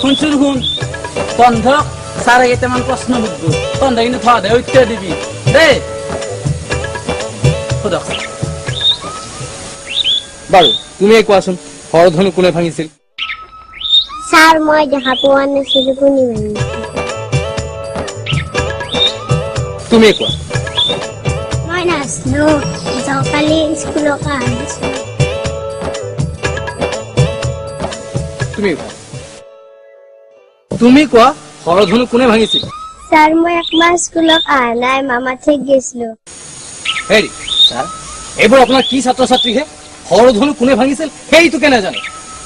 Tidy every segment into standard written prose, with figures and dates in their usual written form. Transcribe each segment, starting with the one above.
শুনচোন শুন বন্ধক ছাৰে কেইটামান প্ৰশ্ন সুধব তহঁতে কিন্তু থোৱা দে উত্তৰ দিবি দেই সোধক বাৰু তুমি কোৱাচোন হৰধনু কোনে ভাঙিছিল স্যাৰ মই দেখা পোৱা নাছিলো কোনে ভাঙিছিল তুমি কোৱা মই নাছিলো কালি স্কুলৰ পৰা আহিছিলো তুমি কোৱা হৰধনু কোনে ভাঙিছিল স্যাৰ মই একমাহ স্কুলত অহা নাই মামা ঠিক গৈছিলো হেৰি ছাৰ এইবোৰ আপোনাৰ কি ছাত্ৰ ছাত্ৰীহে হৰধনু কোনে ভাঙিছিল সেইটোকে নাজানে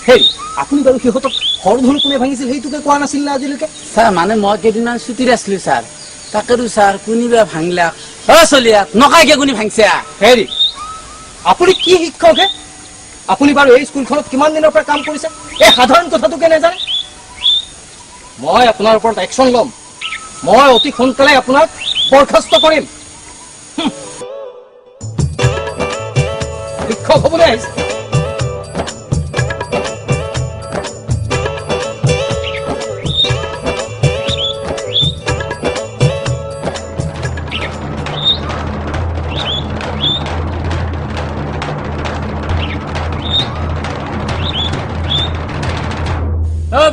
হেৰি আপুনি বাৰু সিহঁতক হৰধনু কোনে ভাঙিছিল সেইটোকে কোৱা নাছিল না আজিলৈকে ছাৰ মানে মই কেইদিনমান ছুটিত আছিলো ছাৰ তাকেতো ছাৰ কোনিবা ভাঙলা চলিয়া নকাইকে কোনি ভাঙছে হেৰি আপুনি কি শিক্ষক হে আপুনি বাৰু এই স্কুলখনত কিমান দিনৰ পৰা কাম কৰিছে এই সাধাৰণ কথাটোকে নাজানে মই আপোনাৰ ওপৰত একশ্যন ল'ম মই অতি সোনকালে আপোনাক বৰখাস্ত কৰিম শিক্ষক হ'বলৈ আহিছে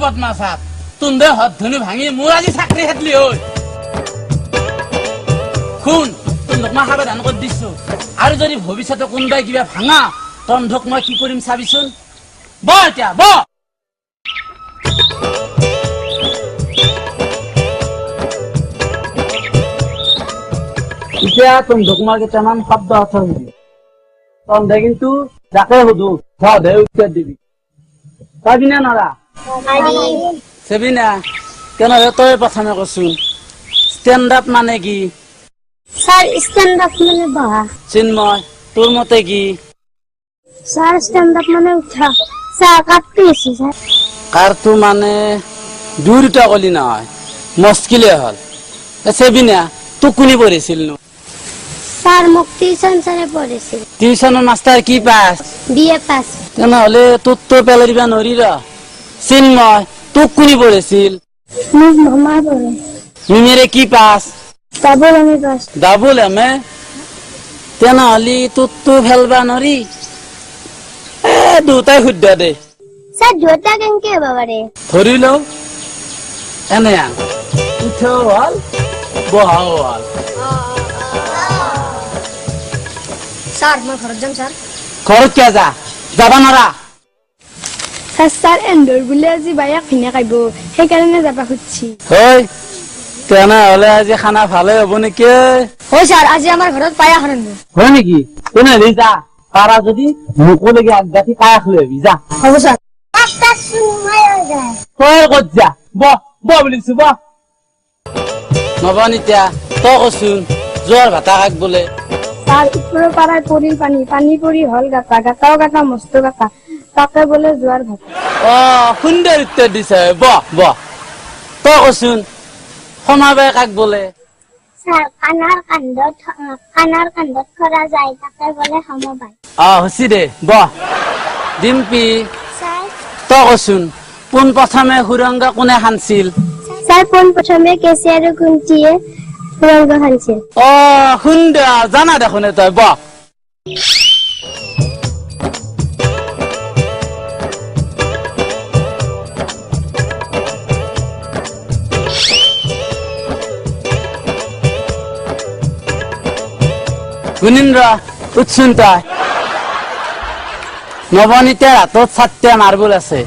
বদমাছ তুন্দে হৰধনু ভাঙি মোৰ আজি চাকৰি হেতলি হৈ শুন তন্ধক মই সাৱধান কৰি দিছো আৰু যদি ভৱিষ্যতে কোনোবাই কিবা ভাঙা তন্ধক মই কি কৰিম চাবিচোন ব এতিয়া ব এতিয়া তন্ধক মই কেইটামান শব্দ অৰ্থ দিবি তন্ধে কিন্তু যাকে সুধো দে উত্তৰ দিবি পাবি নে নৰা সেবিনা কেন তই প্ৰথমে কচোন ষ্টেণ্ড আপ মানে কি স্যাৰ স্ট্যান্ড আপ মানে বহা চিন্ময় তোৰ মতে কি স্যাৰ স্ট্যান্ড আপ মানে উঠা স্যাৰ কাটতে এসে স্যাৰ কাৰটো মানে দুটা কলি নহয় মুস্কিলে হল সেবিনা তোক কোনে পঢ়িছিল নো স্যার মোক টিউশন স্যারে পড়েছিল টিউশনৰ মাষ্টাৰ কি পাছ বিএ পাস তেনেহলে তোক তো পেলাই দিবা নৰি ৰ চিন্ময় তোক কোনে পঢ়িছিল মোক মামা পড়ে মিমেৰে কি পাছ ডাবল আমি পাস ডাবল এমে তেনেহলে তোক তো ফেলবা নৰি দুটাই শুদ্ধ দে স্যাৰ দুটা কেনকে বাবাৰে ধৰি লও এনে উঠেও হল বহাও হল স্যাৰ মই ঘৰত যাম স্যাৰ ঘৰত কিয় যাবা নৰা স্যাৰ এন্দৰ বুলে আজি বায়াক ভিনে খাইব সেইকাৰণে যাবা খুঁজছি হয় তেনেহলে আজি খানা ভালে হ'ব নেকি হয় স্যার আজি আমাৰ ঘৰত পায়স ৰান্ধব হয় নেকি তেনেহলে যা পাৰা যদি মোকো লাগি আগগাঠি পায়স লৈ আহিবি যা হ'ব স্যার একটা সুমাই যায় তই ক'ত যা বুলিছো নবনিতা তই কচোন জ্বৰ ভাতা খাক বোলে স্যাৰ উপৰৰ পাৰাই পৰিল পানী পৰি হল গাটাও গাটা মস্ত গাটা তাকে বোলে যোৱাৰ ভাত সুন্দৰ উত্তৰ দিছে তই কচোন সমাবাই কাক বোলে স্যাৰ কাণৰ কান্ধত খৰা যায় তাকে বোলে সমবায় হৈছে দে ডিম্পি স্যাৰ তই কচোন পোন প্ৰথমে সুৰংগ কোনে খান্দিছিল স্যাৰ পোন প্ৰথমে কেঁচি আৰু কুন্তিয়ে সুৰংগ খান্দিছিল সুন্দৰ জানা দেখোন তই গুণীন্দ্ৰ উৎসুন তই নৱনীতাৰ হাতত 7টা মাৰ্বল আছে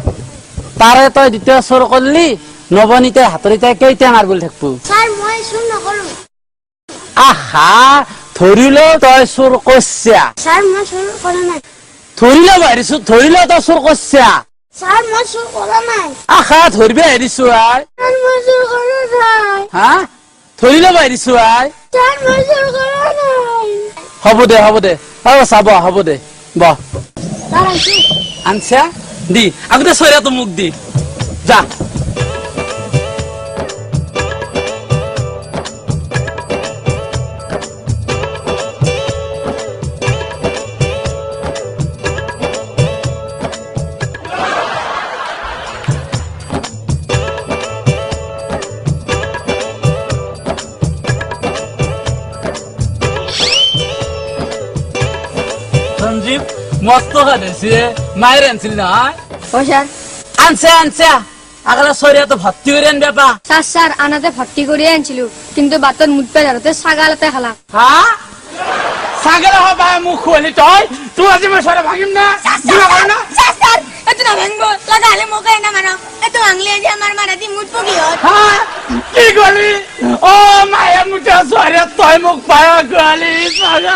তাৰে তই দ্বিতীয় চোৰ কৰলি নৱনীতাৰ হাতৰ এতিয়া কেইটা মাৰ্বল থাকিব স্যাৰ মই চুৰ নকৰো আহা ধৰিলো তই চোৰ কৰছা স্যাৰ মই চুৰ কৰা নাই ধৰিলো বাঢ়িছো ধৰিলো তই চোৰ কৰছা স্যাৰ মই চুৰ কৰা নাই আহা ধৰিবি আহিছো আই স্যাৰ মই চুৰ কৰা নাই হা ধৰিলো বাঢ়িছো আই স্যাৰ মই চুৰ কৰা নাই হ'ব দে চাব হ'ব দে স্যাৰ আছি আনছা দি আগতে চৈৰাটো মোক দি যা মস্ত খাইছে মায়ের আনছিল না ও স্যার আনছে আনছে আগলা শরীরে তো ভর্তি করে আনবে পা স্যার স্যার আনাতে ভর্তি করে আনছিল কিন্তু বাতর মুটপে ধরতে ছাগালতে খালা হ্যাঁ সাগর হবা মুখ খুলি তুই আজি মই সরে ভাঙিম না দিবা পার না স্যার এত না ভাঙবো লাগালে মোকে না মারো এত ভাঙলে যে আমার মারা দি মুট পকি হত হ্যাঁ কি গলি ও মায়া মুটা সরে তুই মুখ পায়া গলি সাগা